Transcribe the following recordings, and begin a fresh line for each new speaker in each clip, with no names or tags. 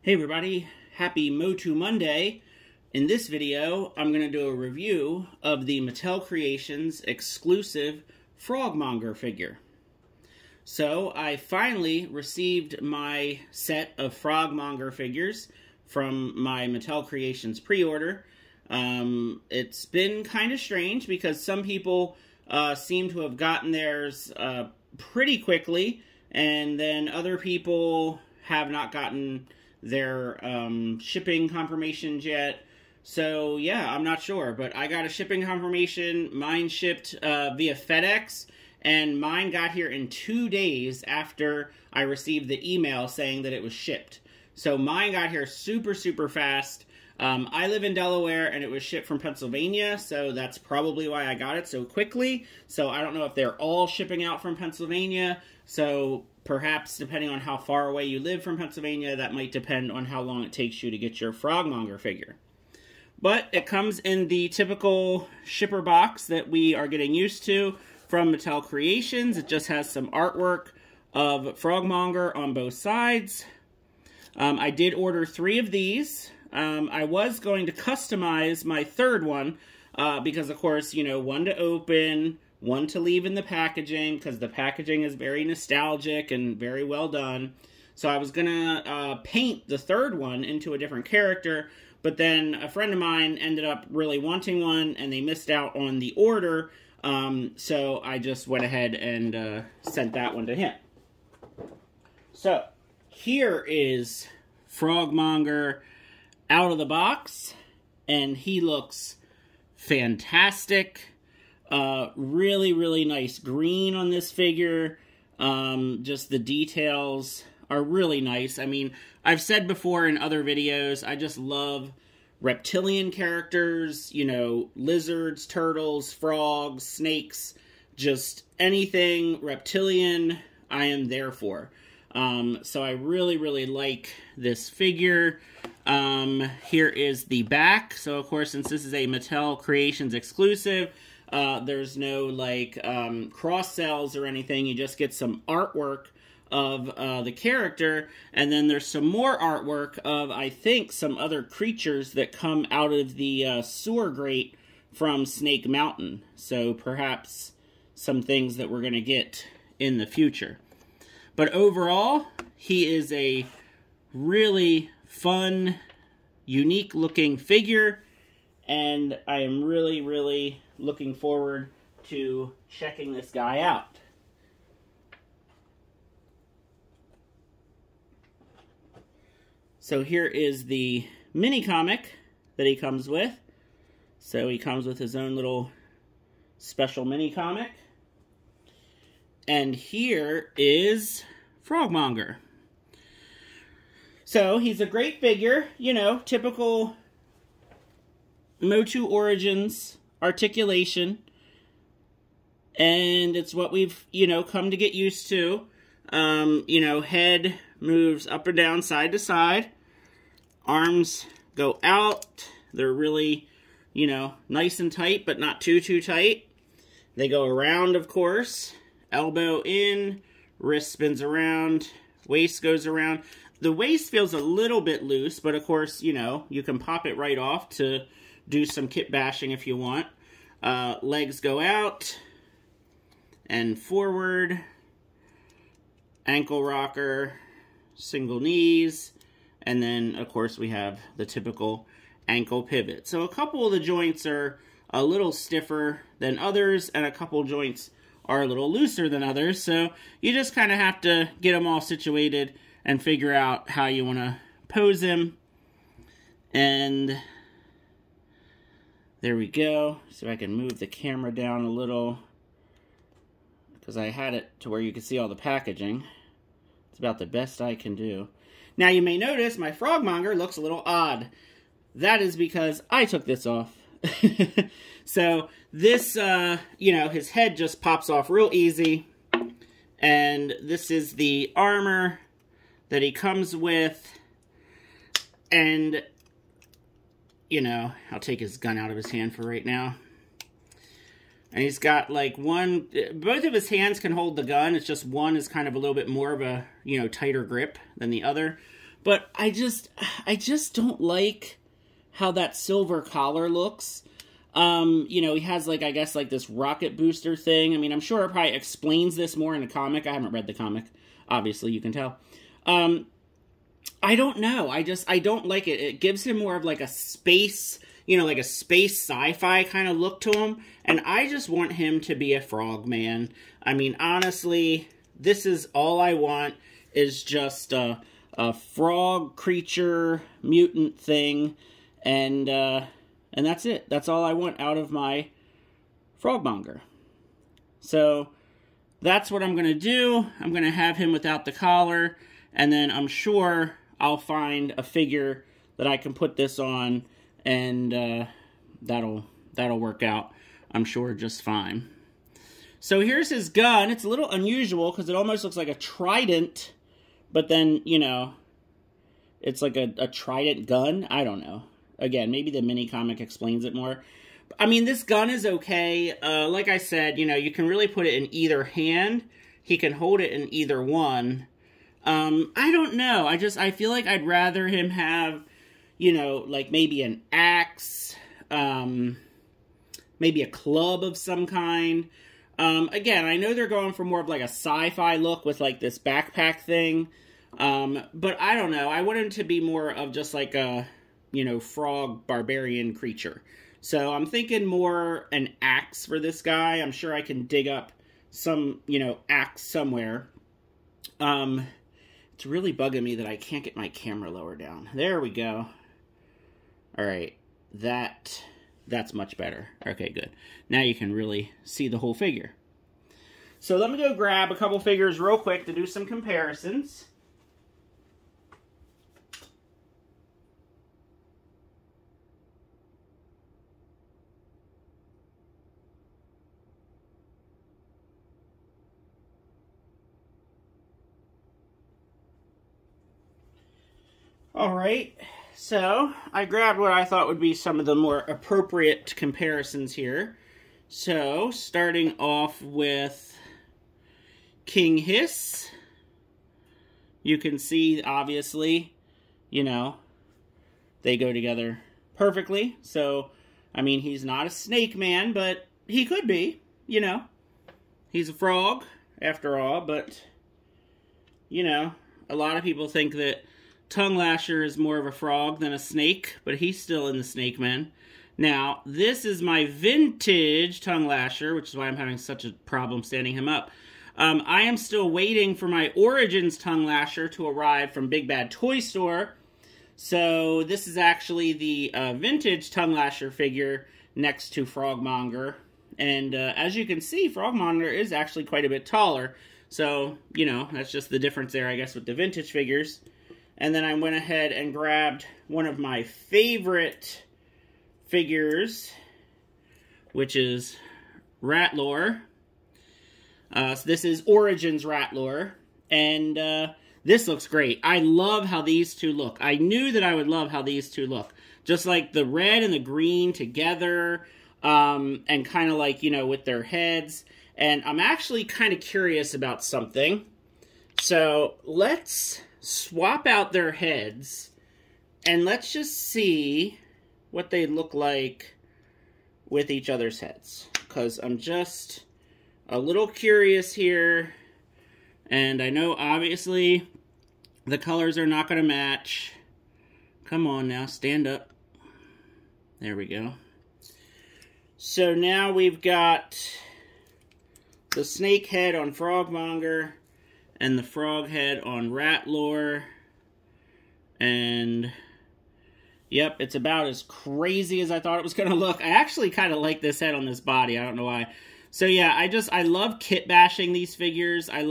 Hey everybody, happy MOTU Monday. In this video, I'm going to do a review of the Mattel Creations exclusive Monger figure. So, I finally received my set of Monger figures from my Mattel Creations pre-order. It's been kind of strange because some people seem to have gotten theirs pretty quickly, and then other people have not gotten their shipping confirmations yet. So yeah, I'm not sure, but I got a shipping confirmation. Mine shipped via FedEx, and mine got here in 2 days after I received the email saying that it was shipped. So mine got here super fast. I live in Delaware, and it was shipped from Pennsylvania, so that's probably why I got it so quickly. So I don't know if they're all shipping out from Pennsylvania, so perhaps depending on how far away you live from Pennsylvania, that might depend on how long it takes you to get your Monger figure. But it comes in the typical shipper box that we are getting used to from Mattel Creations. It just has some artwork of Monger on both sides. I did order 3 of these. I was going to customize my third one because, of course, you know, one to open, one to leave in the packaging, because the packaging is very nostalgic and very well done. So I was going to paint the third one into a different character, but then a friend of mine ended up really wanting one, and they missed out on the order, so I just went ahead and sent that one to him. So, here is Monger out of the box, and he looks fantastic. Really nice green on this figure. Just the details are really nice. I mean, I've said before in other videos, I just love reptilian characters, you know, lizards, turtles, frogs, snakes, just anything reptilian, I am there for. So I really like this figure. Here is the back. So, of course, since this is a Mattel Creations exclusive, there's no, like, cross-sells or anything. You just get some artwork of the character, and then there's some more artwork of, I think, some other creatures that come out of the sewer grate from Snake Mountain. So, perhaps some things that we're going to get in the future. But overall, he is a really fun, unique-looking figure, and I am really looking forward to checking this guy out. So here is the mini comic that he comes with. So he comes with his own little special mini comic. And here is Monger. So he's a great figure, you know, typical MOTU Origins articulation. And it's what we've, you know, come to get used to. You know, head moves up and down, side to side. Arms go out. They're really, you know, nice and tight, but not too tight. They go around, of course. Elbow in, wrist spins around, waist goes around. The waist feels a little bit loose, but of course, you know, you can pop it right off to do some kit bashing if you want. Legs go out and forward. Ankle rocker, single knees, and then, of course, we have the typical ankle pivot. So a couple of the joints are a little stiffer than others, and a couple joints are a little looser than others, so you just kind of have to get them all situated and figure out how you want to pose him. And there we go. So I can move the camera down a little, because I had it to where you can see all the packaging. It's about the best I can do. Now you may notice my Monger looks a little odd. That is because I took this off. So this, you know, his head just pops off real easy. And this is the armor that he comes with. And, you know, I'll take his gun out of his hand for right now. And he's got like both of his hands can hold the gun. It's just one is kind of a little bit more of a, you know, tighter grip than the other. But I just don't like how that silver collar looks. You know, he has, like, I guess, like, this rocket booster thing. I mean, I'm sure it probably explains this more in a comic. I haven't read the comic. Obviously, you can tell. I don't know. I don't like it. It gives him more of, like, a space, you know, like a space sci-fi kind of look to him. And I just want him to be a frogman. I mean, honestly, this is all I want, is just a frog creature mutant thing. And that's it. That's all I want out of my Frogmonger. So that's what I'm going to do. I'm going to have him without the collar. And then I'm sure I'll find a figure that I can put this on. And that'll work out, I'm sure, just fine. So here's his gun. It's a little unusual because it almost looks like a trident. But then, you know, it's like a trident gun. I don't know. Again, maybe the mini comic explains it more. I mean, this gun is okay. Like I said, you know, you can really put it in either hand. He can hold it in either one. I don't know. I feel like I'd rather him have, you know, like maybe an axe, maybe a club of some kind. Again, I know they're going for more of like a sci-fi look with like this backpack thing. But I don't know. I want him to be more of just like a, you know, frog barbarian creature. So I'm thinking more an axe for this guy. I'm sure I can dig up some, you know, axe somewhere. It's really bugging me that I can't get my camera lower down. There we go. All right. That's much better. Okay, good. Now you can really see the whole figure. So let me go grab a couple figures real quick to do some comparisons. Alright, so I grabbed what I thought would be some of the more appropriate comparisons here. So, starting off with King Hiss. You can see, obviously, you know, they go together perfectly. So, I mean, he's not a snake man, but he could be, you know. He's a frog, after all, but, you know, a lot of people think that Tongue Lasher is more of a frog than a snake, but he's still in the Snake Man. Now, this is my vintage Tongue Lasher, which is why I'm having such a problem standing him up. I am still waiting for my Origins Tongue Lasher to arrive from Big Bad Toy Store. So, this is actually the vintage Tongue Lasher figure next to Frogmonger. And as you can see, Frogmonger is actually quite a bit taller. So, you know, that's just the difference there, I guess, with the vintage figures. And then I went ahead and grabbed one of my favorite figures, which is Ratlore. So this is Origins Ratlore. And this looks great. I love how these two look. I knew that I would love how these two look. Just like the red and the green together. And kind of like, you know, with their heads. And I'm actually kind of curious about something. So let's swap out their heads, and let's just see what they look like with each other's heads, because I'm just a little curious here, and I know obviously the colors are not going to match. Come on now, stand up. There we go. So now we've got the snake head on Frogmonger, and the frog head on Ratlore. And, yep, it's about as crazy as I thought it was going to look. I actually kind of like this head on this body. I don't know why. So, yeah, I love kit bashing these figures. I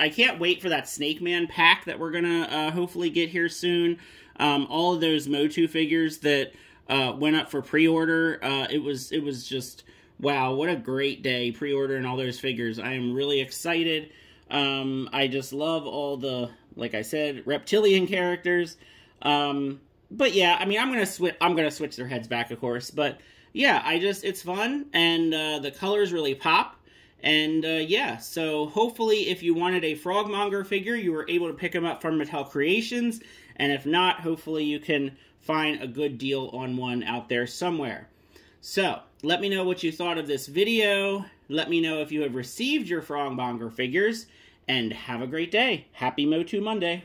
can't wait for that Snake Man pack that we're going to hopefully get here soon. All of those MOTU figures that went up for pre-order, it was just, wow, what a great day pre-ordering all those figures. I am really excited. I just love all the, like I said, reptilian characters. But yeah, I mean, I'm gonna switch their heads back, of course. But yeah, it's fun, and the colors really pop. And yeah, so hopefully if you wanted a Frogmonger figure, you were able to pick them up from Mattel Creations. And if not, hopefully you can find a good deal on one out there somewhere. So, let me know what you thought of this video. Let me know if you have received your Frogmonger figures. And have a great day. Happy MOTU Monday.